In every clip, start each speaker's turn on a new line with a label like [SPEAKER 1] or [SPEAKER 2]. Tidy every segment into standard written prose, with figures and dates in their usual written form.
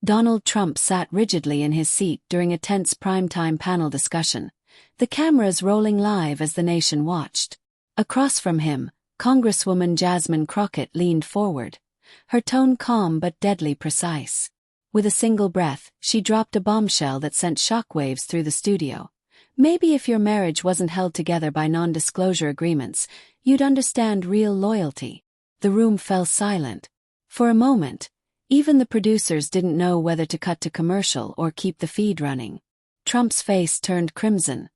[SPEAKER 1] Donald Trump sat rigidly in his seat during a tense primetime panel discussion, the cameras rolling live as the nation watched. Across from him, Congresswoman Jasmine Crockett leaned forward, her tone calm but deadly precise. With a single breath, she dropped a bombshell that sent shockwaves through the studio. Maybe if your marriage wasn't held together by non-disclosure agreements, you'd understand real loyalty. The room fell silent. For a moment, even the producers didn't know whether to cut to commercial or keep the feed running. Trump's face turned crimson,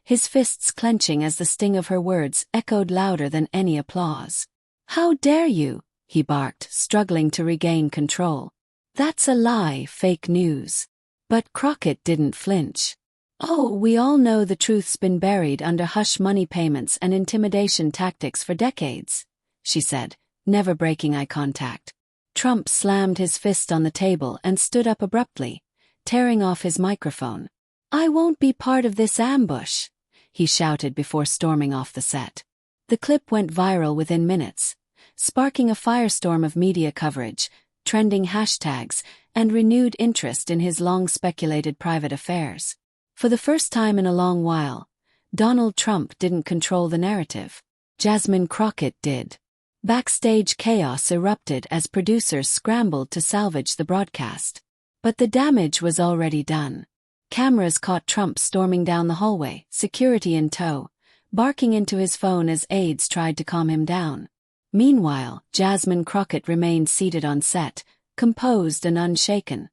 [SPEAKER 1] his fists clenching as the sting of her words echoed louder than any applause. "How dare you?" he barked, struggling to regain control. "That's a lie, fake news." But Crockett didn't flinch. "Oh, we all know the truth's been buried under hush money payments and intimidation tactics for decades," she said, never breaking eye contact. Trump slammed his fist on the table and stood up abruptly, tearing off his microphone. "I won't be part of this ambush," he shouted before storming off the set. The clip went viral within minutes, sparking a firestorm of media coverage, trending hashtags, and renewed interest in his long-speculated private affairs. For the first time in a long while, Donald Trump didn't control the narrative. Jasmine Crockett did. Backstage chaos erupted as producers scrambled to salvage the broadcast. But the damage was already done. Cameras caught Trump storming down the hallway, security in tow, barking into his phone as aides tried to calm him down. Meanwhile, Jasmine Crockett remained seated on set, composed and unshaken,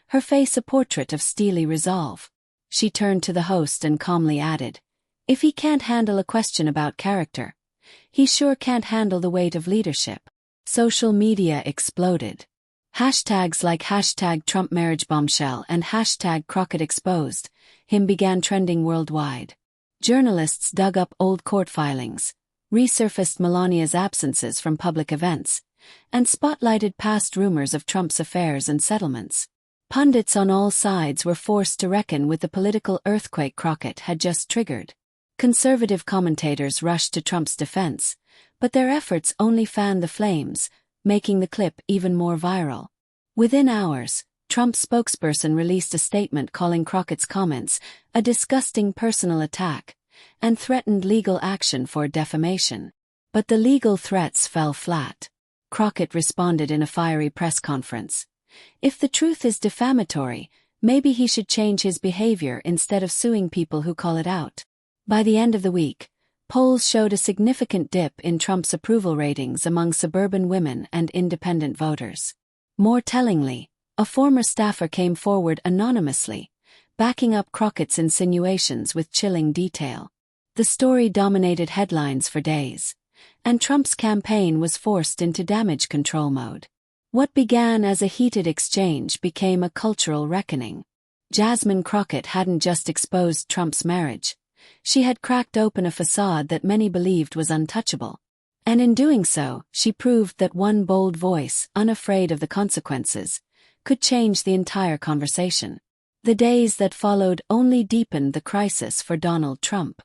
[SPEAKER 1] her face a portrait of steely resolve. She turned to the host and calmly added, "If he can't handle a question about character, he sure can't handle the weight of leadership." Social media exploded. Hashtags like #TrumpMarriageBombshell and #CrockettExposed him began trending worldwide. Journalists dug up old court filings, resurfaced Melania's absences from public events, and spotlighted past rumors of Trump's affairs and settlements. Pundits on all sides were forced to reckon with the political earthquake Crockett had just triggered. Conservative commentators rushed to Trump's defense, but their efforts only fanned the flames, making the clip even more viral. Within hours, Trump's spokesperson released a statement calling Crockett's comments a disgusting personal attack and threatened legal action for defamation. But the legal threats fell flat. Crockett responded in a fiery press conference. If the truth is defamatory, maybe he should change his behavior instead of suing people who call it out. By the end of the week, polls showed a significant dip in Trump's approval ratings among suburban women and independent voters. More tellingly, a former staffer came forward anonymously, backing up Crockett's insinuations with chilling detail. The story dominated headlines for days, and Trump's campaign was forced into damage control mode. What began as a heated exchange became a cultural reckoning. Jasmine Crockett hadn't just exposed Trump's marriage. She had cracked open a facade that many believed was untouchable. And in doing so, she proved that one bold voice, unafraid of the consequences, could change the entire conversation. The days that followed only deepened the crisis for Donald Trump.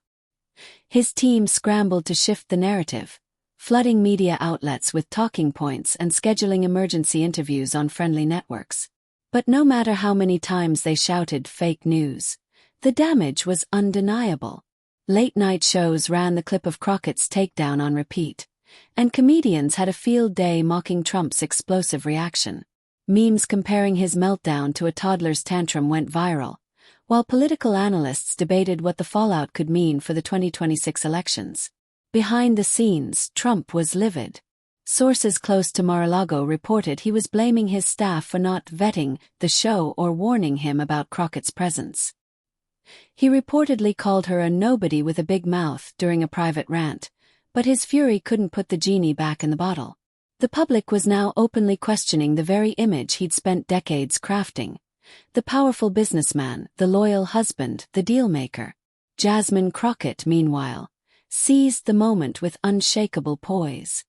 [SPEAKER 1] His team scrambled to shift the narrative, flooding media outlets with talking points and scheduling emergency interviews on friendly networks. But no matter how many times they shouted fake news, the damage was undeniable. Late-night shows ran the clip of Crockett's takedown on repeat, and comedians had a field day mocking Trump's explosive reaction. Memes comparing his meltdown to a toddler's tantrum went viral, while political analysts debated what the fallout could mean for the 2026 elections. Behind the scenes, Trump was livid. Sources close to Mar-a-Lago reported he was blaming his staff for not vetting the show or warning him about Crockett's presence. He reportedly called her a nobody with a big mouth during a private rant, but his fury couldn't put the genie back in the bottle. The public was now openly questioning the very image he'd spent decades crafting. The powerful businessman, the loyal husband, the deal-maker. Jasmine Crockett, meanwhile, seized the moment with unshakable poise.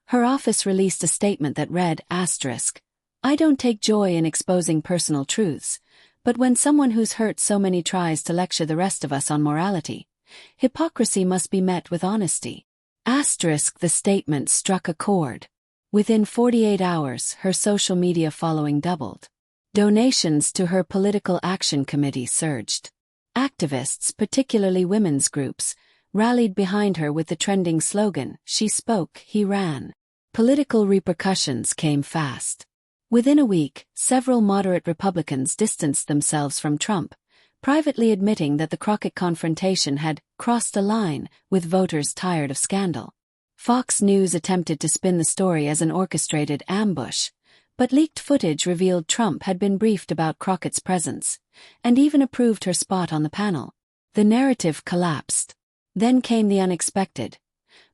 [SPEAKER 1] Her office released a statement that read, "I don't take joy in exposing personal truths, but when someone who's hurt so many tries to lecture the rest of us on morality, hypocrisy must be met with honesty." The statement struck a chord. Within 48 hours, her social media following doubled. Donations to her political action committee surged. Activists, particularly women's groups, rallied behind her with the trending slogan, "She spoke, he ran." Political repercussions came fast. Within a week, several moderate Republicans distanced themselves from Trump, privately admitting that the Crockett confrontation had crossed a line, with voters tired of scandal. Fox News attempted to spin the story as an orchestrated ambush, but leaked footage revealed Trump had been briefed about Crockett's presence, and even approved her spot on the panel. The narrative collapsed. Then came the unexpected.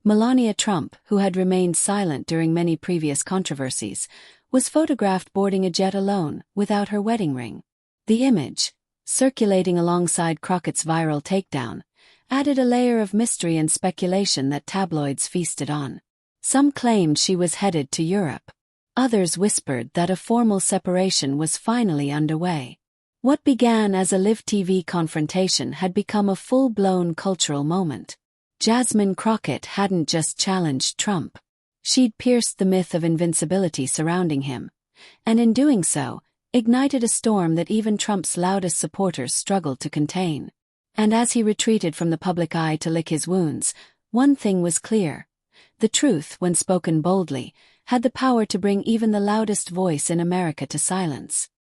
[SPEAKER 1] Melania Trump, who had remained silent during many previous controversies, was photographed boarding a jet alone, without her wedding ring. The image, circulating alongside Crockett's viral takedown, added a layer of mystery and speculation that tabloids feasted on. Some claimed she was headed to Europe. Others whispered that a formal separation was finally underway. What began as a live TV confrontation had become a full-blown cultural moment. Jasmine Crockett hadn't just challenged Trump. She'd pierced the myth of invincibility surrounding him, and in doing so, ignited a storm that even Trump's loudest supporters struggled to contain. And as he retreated from the public eye to lick his wounds, one thing was clear. The truth, when spoken boldly, had the power to bring even the loudest voice in America to silence.